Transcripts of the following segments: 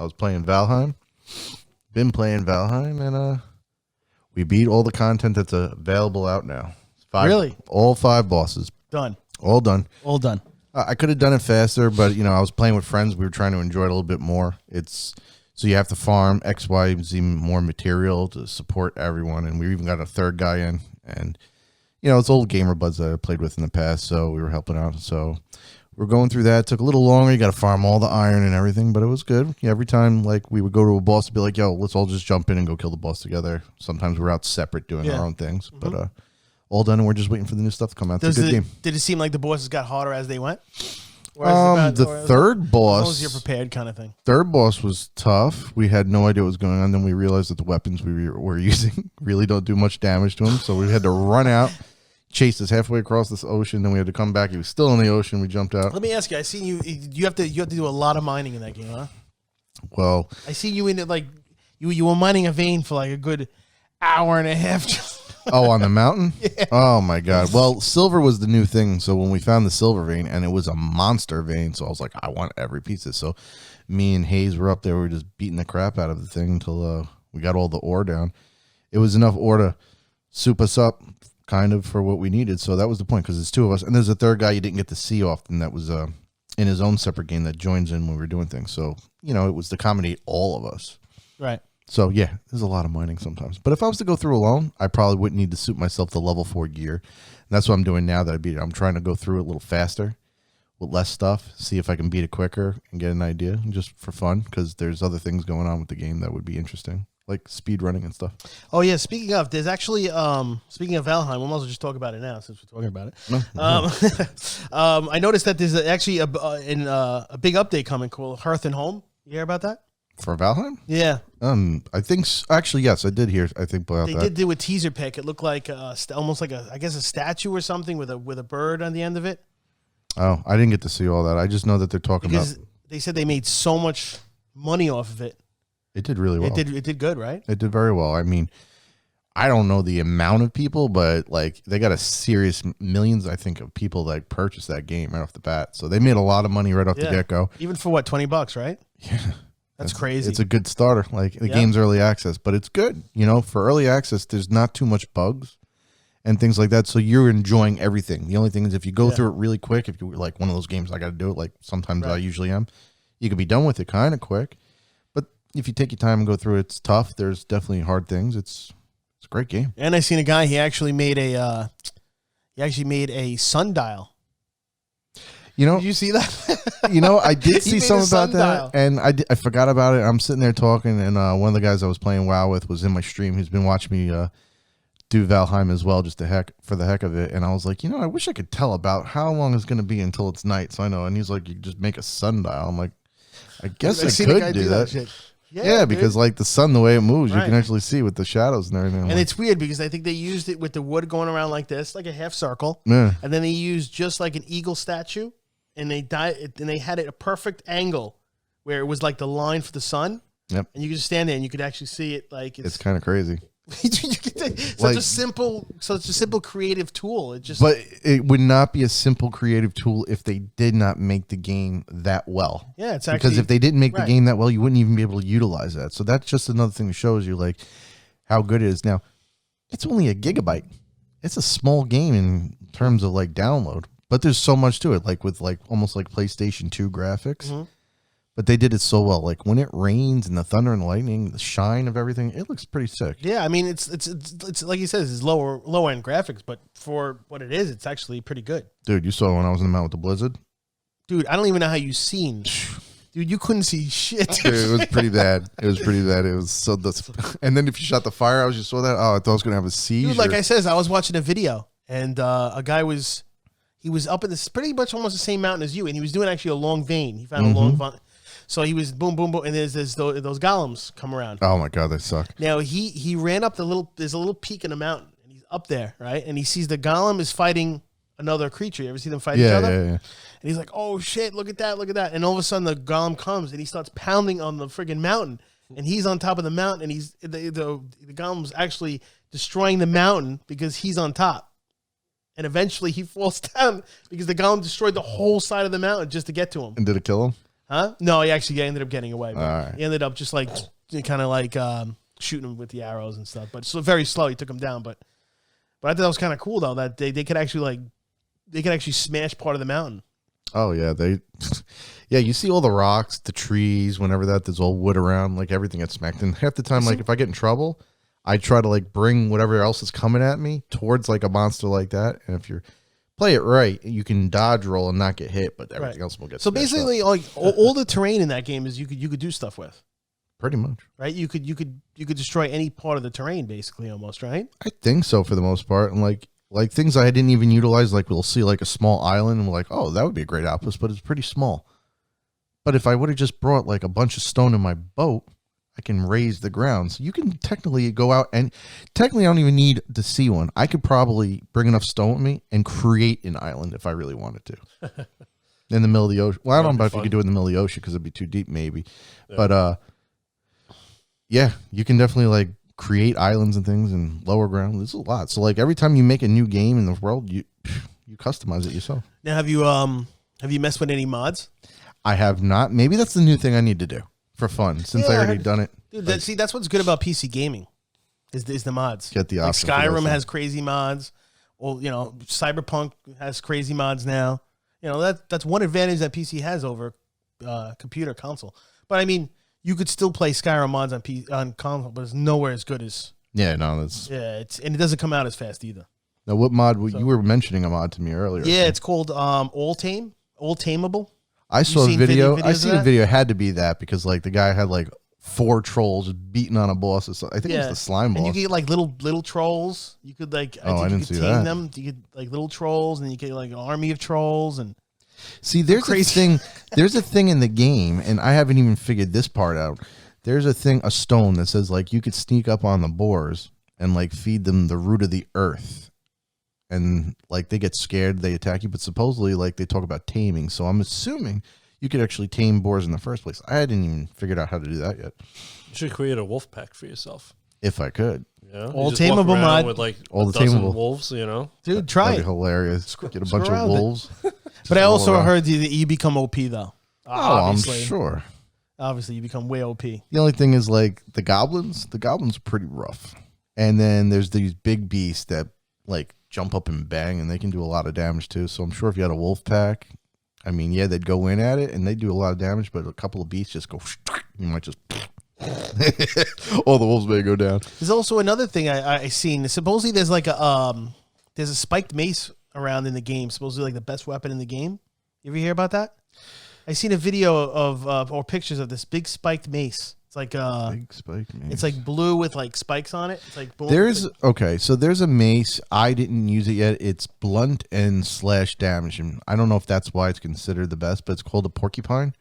I was playing Valheim. Been playing Valheim, and we beat all the content that's available out now. Really? All 5 bosses. Done. All done. All done. I could have done it faster, but I was playing with friends. We were trying to enjoy it a little bit more. So you have to farm X, Y, Z more material to support everyone, and we even got a 3rd guy in, and it's old gamer buds that I played with in the past, so we were helping out. So we're going through that. It took a little longer. You got to farm all the iron and everything, but it was good. Yeah, every time we would go to a boss and be like, "Yo, let's all just jump in and go kill the boss together." Sometimes we're out separate doing our own things, but all done, and we're just waiting for the new stuff to come out. It's a good game. Did it seem like the bosses got harder as they went? The third boss, as long as you're prepared, kind of thing. Third boss was tough. We had no idea what was going on. Then we realized that the weapons we were using really don't do much damage to him, so we had to run out. Chased us halfway across this ocean, then we had to come back. He was still in the ocean. We jumped out. Let me ask you. I seen you. You have to do a lot of mining in that game, huh? Well, I see you in it like you were mining a vein for like a good hour and a half. Oh, on the mountain? Yeah. Oh my God. Well, silver was the new thing. So when we found the silver vein, and it was a monster vein, so I was like, I want every piece of it. So me and Hayes were up there. We were just beating the crap out of the thing until we got all the ore down. It was enough ore to soup us up, kind of, for what we needed. So that was the point, because there's 2 of us, and there's a 3rd guy you didn't get to see often that was in his own separate game that joins in when we were doing things. So it was to accommodate all of us. Right. So yeah, there's a lot of mining sometimes. But if I was to go through alone, I probably wouldn't need to suit myself to level 4 gear. And that's what I'm doing now that I beat it. I'm trying to go through it a little faster with less stuff, see if I can beat it quicker and get an idea, just for fun, because there's other things going on with the game that would be interesting, like speed running and stuff. Oh yeah, speaking of, there's actually speaking of Valheim, we might as well just talk about it now since we're talking about it. No. I noticed that there's actually a big update coming called Hearth and Home. You hear about that? For Valheim? Yeah. I think actually yes, I did hear. I think about they that. did do a teaser pic. It looked like almost like a statue or something with a bird on the end of it. Oh, I didn't get to see all that. I just know that they're talking because about. They said they made so much money off of it. It did really well. It did good, right? It did very well. I mean, I don't know the amount of people, but they got a serious millions, I think, of people that purchased that game right off the bat. So they made a lot of money right off the get go. Even for what, $20, right? Yeah. That's crazy. It's a good starter. The game's early access, but it's good. For early access, there's not too much bugs and things like that. So you're enjoying everything. The only thing is if you go through it really quick, if you're like one of those games, I got to do it. Like sometimes I usually am. You can be done with it kind of quick. But if you take your time and go through it, it's tough. There's definitely hard things. It's a great game. And I seen a guy, he actually made a sundial. Did you see that? I did see something about that, and I forgot about it. I'm sitting there talking, and one of the guys I was playing WoW with was in my stream. He's been watching me do Valheim as well, just for the heck of it. And I was like, I wish I could tell about how long it's going to be until it's night, so I know. And he's like, you just make a sundial. I'm like, I guess I could do that. Yeah, because the sun, the way it moves, you can actually see with the shadows and everything. And it's weird because I think they used it with the wood going around like this, like a half circle. Yeah. And then they used just like an eagle statue. And they had it a perfect angle where it was like the line for the sun. Yep. And you could just stand there and you could actually see it it's kind of crazy. such a simple creative tool. But it would not be a simple creative tool if they did not make the game that well. Yeah, it's actually, because if they didn't make the game that well, you wouldn't even be able to utilize that. So that's just another thing that shows you how good it is. Now, it's only a gigabyte. It's a small game in terms of download. But there's so much to it, with almost like PlayStation 2 graphics. Mm-hmm. But they did it so well. When it rains and the thunder and lightning, the shine of everything, it looks pretty sick. Yeah, I mean it's like you said, it's low end graphics, but for what it is, it's actually pretty good. Dude, you saw when I was in the mountain with the blizzard? Dude, I don't even know how you seen. Dude, you couldn't see shit. Dude, it was pretty bad. It was so and then if you shot the firehouse, you saw that. Oh, I thought I was gonna have a seizure. Dude, like I said, I was watching a video and a guy was. He was up in this pretty much almost the same mountain as you, and he was doing actually a long vein. He found a long vein. So he was boom, boom, boom, and there's those golems come around. Oh my God, they suck. Now he ran up there's a little peak in the mountain, and he's up there, right? And he sees the golem is fighting another creature. You ever see them fight each other? Yeah. And he's like, oh shit, look at that. And all of a sudden the golem comes, and he starts pounding on the friggin' mountain. And he's on top of the mountain, and the golem's actually destroying the mountain because he's on top. And eventually he falls down because the golem destroyed the whole side of the mountain just to get to him. And did it kill him? Huh? No, he actually ended up getting away. Right. He ended up just like kind of like shooting him with the arrows and stuff. But so very slow. He took him down. But I thought that was kind of cool though that they could actually smash part of the mountain. Oh yeah, yeah. You see all the rocks, the trees. Whenever there's all wood around, like everything gets smacked. And half the time, like if I get in trouble, I try to like bring whatever else is coming at me towards like a monster like that. And if you play it right, you can dodge roll and not get hit, but everything else will get. So basically, like all the terrain in that game is you could do stuff with. Pretty much, right? You could destroy any part of the terrain, basically, almost, right? I think so for the most part, and like things I didn't even utilize, like we'll see like a small island, and we're like, oh, that would be a great outpost, but it's pretty small. But if I would have just brought like a bunch of stone in my boat, I can raise the ground. So you can technically go out and technically I don't even need to see one. I could probably bring enough stone with me and create an island if I really wanted to. In the middle of the ocean. Well, I don't know if you could do it in the middle of the ocean because it'd be too deep maybe. Yeah. But yeah, you can definitely like create islands and things and lower ground. There's a lot. So like every time you make a new game in the world, you customize it yourself. Now have you messed with any mods? I have not. Maybe that's the new thing I need to do for fun since I already done it. Dude, that's what's good about PC gaming is the mods. Get the option. Like Skyrim has crazy mods. Well, Cyberpunk has crazy mods now. That's one advantage that PC has over computer console. But I mean, you could still play Skyrim mods on console, but it's nowhere as good as. Yeah, no, that's. Yeah, and it doesn't come out as fast either. Now, what mod? You were mentioning a mod to me earlier. Yeah, it's called All Tameable. I saw a video. I seen a video. It had to be that because like the guy had like 4 trolls beating on a boss. Or something. I think it was the slime boss. And you could get like little trolls. You could like I didn't see that. Them. You could like little trolls, and you get like an army of trolls. And see, there's a thing. There's a thing in the game, and I haven't even figured this part out. There's a stone that says like you could sneak up on the boars and like feed them the root of the earth. And like they get scared, they attack you, but supposedly like they talk about taming. So I'm assuming you could actually tame boars in the first place. I hadn't even figured out how to do that yet. You should create a wolf pack for yourself. If I could. Yeah. All tameable mod with like all a the dozen tameable wolves, Dude, try That'd be hilarious. Get a bunch of wolves. But I also heard that you become OP though. Obviously. I'm sure. Obviously, you become way OP. The only thing is like the goblins. The goblins are pretty rough. And then there's these big beasts that like jump up and bang, and they can do a lot of damage too. So I'm sure if you had a wolf pack, I mean, yeah, they'd go in at it and they do a lot of damage, but a couple of beasts just go, you might just, all the wolves may go down. There's also another thing I seen. Supposedly there's like there's a spiked mace around in the game, supposedly like the best weapon in the game. You ever hear about that? I seen a video of or pictures of this big spiked mace. It's like big spike mace. It's like blue with like spikes on it. It's like boom. So there's a mace. I didn't use it yet. It's blunt and slash damage, and I don't know if that's why it's considered the best, but it's called a porcupine.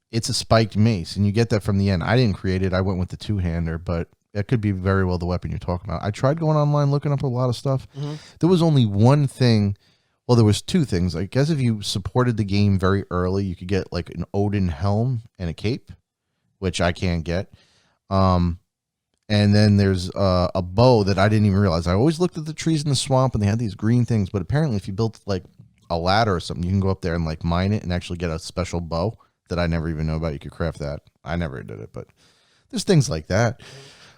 It's a spiked mace, and you get that from the end. I didn't create it. I went with the 2-hander, but that could be very well the weapon you're talking about. I tried going online looking up a lot of stuff. Mm-hmm. There was only one thing. Well, there was 2 things. I guess if you supported the game very early, you could get like an Odin helm and a cape, which I can't get. And then there's a bow that I didn't even realize. I always looked at the trees in the swamp and they had these green things, but apparently if you built like a ladder or something, you can go up there and like mine it and actually get a special bow that I never even know about. You could craft that. I never did it, but there's things like that.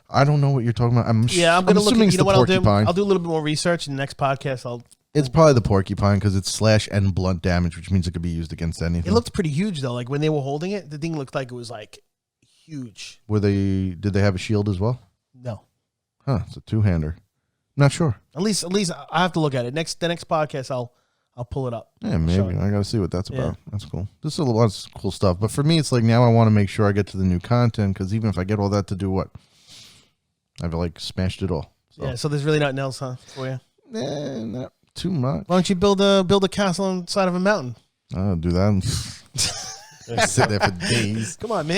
I don't know what you're talking about. I'm going to look at, you know what I'll do? I'll do a little bit more research in the next podcast. It's probably the porcupine because it's slash and blunt damage, which means it could be used against anything. It looked pretty huge though. Like when they were holding it, the thing looked like it was like huge. Did they have a shield as well? No. Huh, it's a 2-hander. Not sure. At least I have to look at it. The next podcast I'll pull it up. Yeah, maybe. I gotta see what that's about. That's cool. This is a lot of cool stuff. But for me, it's like now I want to make sure I get to the new content because even if I get all that to do what? I've like smashed it all. So. Yeah, so there's really nothing else, huh, for you? Not too much. Why don't you build a castle on the side of a mountain? I'll do that. Sit there for days. Come on, man.